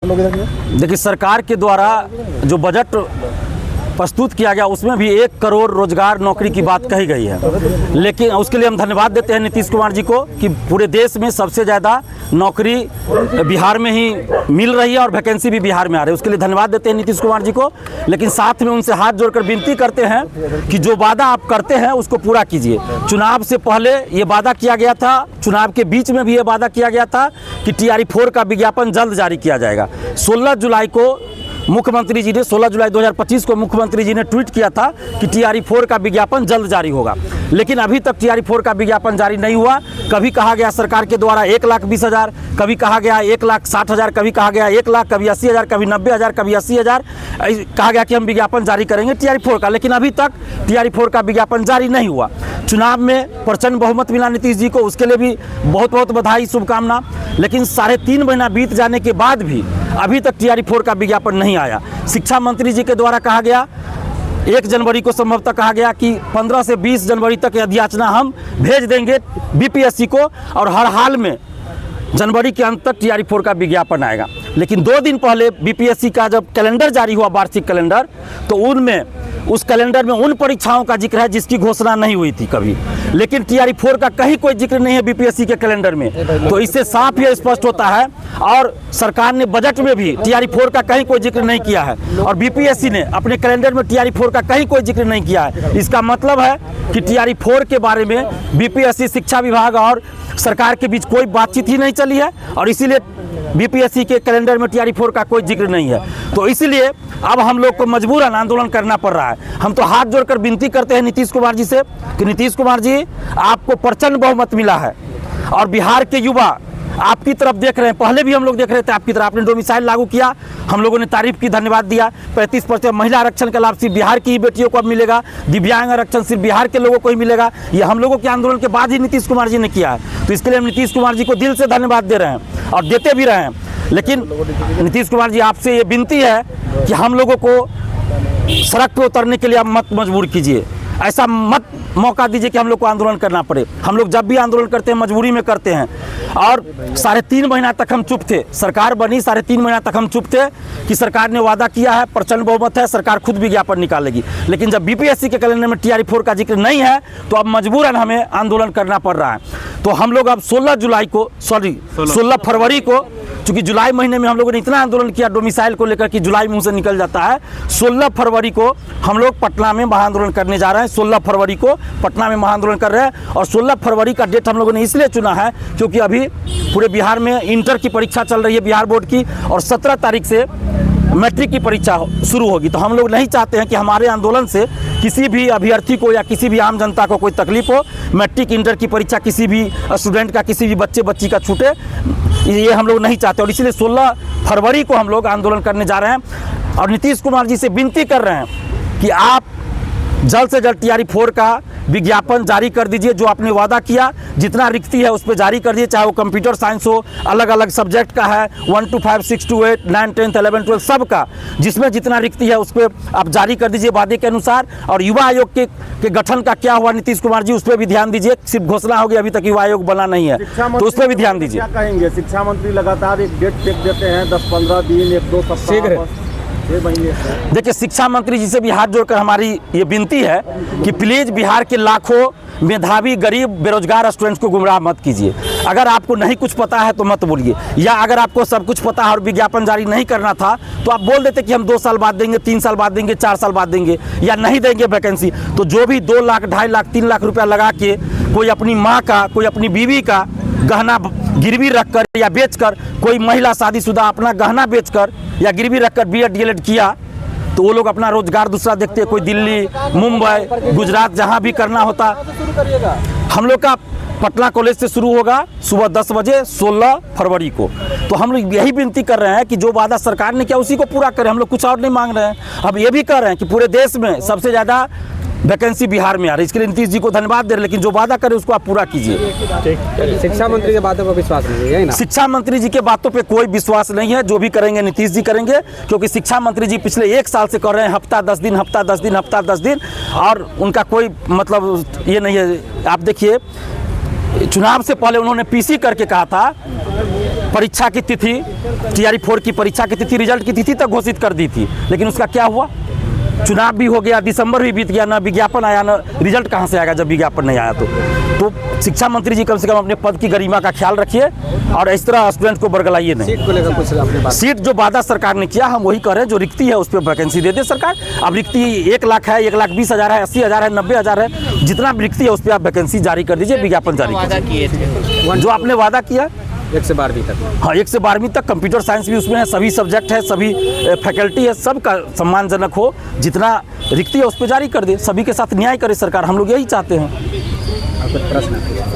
देखिए, सरकार के द्वारा जो बजट प्रस्तुत किया गया उसमें भी 1 करोड़ रोजगार नौकरी की बात कही गई है, लेकिन उसके लिए हम धन्यवाद देते हैं नीतीश कुमार जी को कि पूरे देश में सबसे ज़्यादा नौकरी बिहार में ही मिल रही है और वैकेंसी भी बिहार में आ रही है। उसके लिए धन्यवाद देते हैं नीतीश कुमार जी को, लेकिन साथ में उनसे हाथ जोड़कर विनती करते हैं कि जो वादा आप करते हैं उसको पूरा कीजिए। चुनाव से पहले ये वादा किया गया था, चुनाव के बीच में भी ये वादा किया गया था कि TRE-4 का विज्ञापन जल्द जारी किया जाएगा। 16 जुलाई को मुख्यमंत्री जी ने 16 जुलाई 2025 को मुख्यमंत्री जी ने ट्वीट किया था कि TRE-4 का विज्ञापन जल्द जारी होगा, लेकिन अभी तक TRE-4 का विज्ञापन जारी नहीं हुआ। कभी कहा गया सरकार के द्वारा 1,20,000, कभी कहा गया 1,60,000, कभी कहा गया 1 लाख, कभी 80,000, कभी 90,000, कभी 80,000, कहा गया कि हम विज्ञापन जारी करेंगे TRE-4 का, लेकिन अभी तक TRE-4 का विज्ञापन जारी नहीं हुआ। चुनाव में प्रचंड बहुमत मिला नीतीश जी को, उसके लिए भी बहुत बहुत बधाई, शुभकामना। लेकिन 3.5 महीना बीत जाने के बाद भी अभी तक TRE-4 का विज्ञापन नहीं आया। शिक्षा मंत्री जी के द्वारा कहा गया 1 जनवरी को संभवतः कहा गया कि 15 से 20 जनवरी तक याचना हम भेज देंगे BPSC को और हर हाल में जनवरी के अंत तक TRE-4 का विज्ञापन आएगा। लेकिन 2 दिन पहले BPSC का जब कैलेंडर जारी हुआ, वार्षिक कैलेंडर, तो उस कैलेंडर में उन परीक्षाओं का जिक्र है जिसकी घोषणा नहीं हुई थी कभी, लेकिन TRE-4 का कहीं कोई जिक्र नहीं है BPSC के कैलेंडर में। तो इससे साफ ये स्पष्ट होता है, और सरकार ने बजट में भी TRE-4 का कहीं कोई जिक्र नहीं किया है और BPSC ने अपने कैलेंडर में TRE-4 का कहीं कोई जिक्र नहीं किया है। इसका मतलब है कि TRE-4 के बारे में BPSC, शिक्षा विभाग और सरकार के बीच कोई बातचीत ही नहीं चली है, और इसीलिए BPSC के कैलेंडर में TRE-4 का कोई जिक्र नहीं है। तो इसलिए अब हम लोग को मजबूरन आंदोलन करना पड़ रहा है। हम तो हाथ जोड़कर विनती करते हैं नीतीश कुमार जी से कि नीतीश कुमार जी, आपको प्रचंड बहुमत मिला है और बिहार के युवा आपकी तरफ देख रहे हैं। पहले भी हम लोग देख रहे थे आपकी तरफ, आपने डोमिसाइल लागू किया, हम लोगों ने तारीफ की, धन्यवाद दिया। 35% महिला आरक्षण का लाभ सिर्फ बिहार की ही बेटियों को अब मिलेगा, दिव्यांग आरक्षण सिर्फ बिहार के लोगों को ही मिलेगा। ये हम लोगों के आंदोलन के बाद ही नीतीश कुमार जी ने किया है। तो इसके लिए हम नीतीश कुमार जी को दिल से धन्यवाद दे रहे हैं और देते भी रहे हैं। लेकिन नीतीश कुमार जी, आपसे ये विनती है कि हम लोगों को सड़क पर उतरने के लिए आप मत मजबूर कीजिए, ऐसा मत मौका दीजिए कि हम लोग को आंदोलन करना पड़े। हम लोग जब भी आंदोलन करते हैं मजबूरी में करते हैं, और 3.5 महीना तक हम चुप थे। सरकार बनी, 3.5 महीना तक हम चुप थे कि सरकार ने वादा किया है, प्रचंड बहुमत है, सरकार खुद विज्ञापन निकालेगी। लेकिन जब BPSC के कैलेंडर में TRE-4 का जिक्र नहीं है तो अब मजबूरन हमें आंदोलन करना पड़ रहा है। तो हम लोग अब 16 फरवरी को, चूँकि जुलाई महीने में हम लोगों ने इतना आंदोलन किया डोमिसाइल को लेकर कि जुलाई मुँह से निकल जाता है, 16 फरवरी को हम लोग पटना में महाआंदोलन करने जा रहे हैं। 16 फरवरी को पटना में महाआंदोलन कर रहे हैं, और 16 फरवरी का डेट हम लोगों ने इसलिए चुना है क्योंकि अभी पूरे बिहार में इंटर की परीक्षा चल रही है बिहार बोर्ड की, और 17 तारीख से मैट्रिक की परीक्षा शुरू होगी। तो हम लोग नहीं चाहते हैं कि हमारे आंदोलन से किसी भी अभ्यर्थी को या किसी भी आम जनता को कोई तकलीफ हो। मैट्रिक, इंटर की परीक्षा किसी भी स्टूडेंट का, किसी भी बच्ची का छूटे, ये हम लोग नहीं चाहते, और इसलिए 16 फरवरी को हम लोग आंदोलन करने जा रहे हैं। और नीतीश कुमार जी से विनती कर रहे हैं कि आप जल्द से जल्द TRE-4 का विज्ञापन जारी कर दीजिए। जो आपने वादा किया, जितना रिक्ति है उस पर जारी कर दीजिए, चाहे वो कंप्यूटर साइंस हो, अलग अलग सब्जेक्ट का है, 1 to 5, 6 to 8, 9, 10, 11, 12 सब का, जिसमें जितना रिक्ति है उस पर आप जारी कर दीजिए वादे के अनुसार। और युवा आयोग के गठन का क्या हुआ नीतीश कुमार जी, उस पर भी ध्यान दीजिए। सिर्फ घोषणा होगी, अभी तक युवा आयोग बना नहीं है, तो उस पर भी ध्यान दीजिए। क्या कहेंगे? शिक्षा मंत्री लगातार एक डेट टेक देते हैं, 10-15 दिन, 1-2 सप्ताह। देखिए, शिक्षा मंत्री जी से भी हाथ जोड़कर हमारी ये विनती है कि प्लीज़ बिहार के लाखों मेधावी, गरीब, बेरोजगार स्टूडेंट्स को गुमराह मत कीजिए। अगर आपको नहीं कुछ पता है तो मत बोलिए, या अगर आपको सब कुछ पता है और विज्ञापन जारी नहीं करना था तो आप बोल देते कि हम 2 साल बाद देंगे, 3 साल बाद देंगे, 4 साल बाद देंगे, या नहीं देंगे वैकेंसी। तो जो भी 2 लाख, 2.5 लाख, 3 लाख रुपया लगा के कोई अपनी माँ का, कोई अपनी बीवी का गहना गिरवी रखकर या बेचकर, कोई महिला शादीशुदा अपना गहना बेचकर या गिरवी रखकर B.Ed DLED किया, तो वो लोग अपना रोजगार दूसरा देखते हैं। कोई दिल्ली, मुंबई, गुजरात, जहाँ भी करना होता। हम लोग का पटना कॉलेज से शुरू होगा सुबह 10 बजे 16 फरवरी को। तो हम लोग यही विनती कर रहे हैं कि जो वादा सरकार ने किया उसी को पूरा करें। हम लोग कुछ और नहीं मांग रहे हैं। अब ये भी कर रहे हैं कि पूरे देश में सबसे ज़्यादा वैकेंसी बिहार में आ रही है, इसके लिए नीतीश जी को धन्यवाद दे रहे हैं, लेकिन जो वादा करें उसको आप पूरा कीजिए। शिक्षा मंत्री की बातों पर विश्वास नहीं है ना? शिक्षा मंत्री जी के बातों पे कोई विश्वास नहीं है। जो भी करेंगे नीतीश जी करेंगे, क्योंकि शिक्षा मंत्री जी पिछले 1 साल से कर रहे हैं हफ्ता 10 दिन, हफ्ता 10 दिन, हफ्ता 10 दिन, और उनका कोई मतलब ये नहीं है। आप देखिए, चुनाव से पहले उन्होंने PC करके कहा था परीक्षा की तिथि TRE 4 की परीक्षा की तिथि, रिजल्ट की तिथि तक घोषित कर दी थी, लेकिन उसका क्या हुआ? चुनाव भी हो गया, दिसंबर भी बीत गया, ना विज्ञापन आया, ना रिजल्ट कहाँ से आएगा जब विज्ञापन नहीं आया तो शिक्षा मंत्री जी कम से कम अपने पद की गरिमा का ख्याल रखिए और इस तरह स्टूडेंट को बरगलाइए नहीं। सीट को लेकर कुछ अपने बात। सीट जो वादा सरकार ने किया, हम वही कह रहे हैं, जो रिक्ति है उस पर वैकेंसी दे दे सरकार। अब रिक्ति 1 लाख है, 1,20,000 है, 80,000 है, 90,000 है, जितना भी रिक्ति है उस पर आप वैकेंसी जारी कर दीजिए, विज्ञापन जारी कर दीजिए। जो आपने वादा किया 1 से 12वीं तक। हाँ, 1 से 12वीं तक, कंप्यूटर साइंस भी उसमें है, सभी सब्जेक्ट है, सभी फैकल्टी है, सबका सम्मानजनक हो, जितना रिक्ति है उस पर जारी कर दे, सभी के साथ न्याय करे सरकार, हम लोग यही चाहते हैं। आपका प्रश्न है?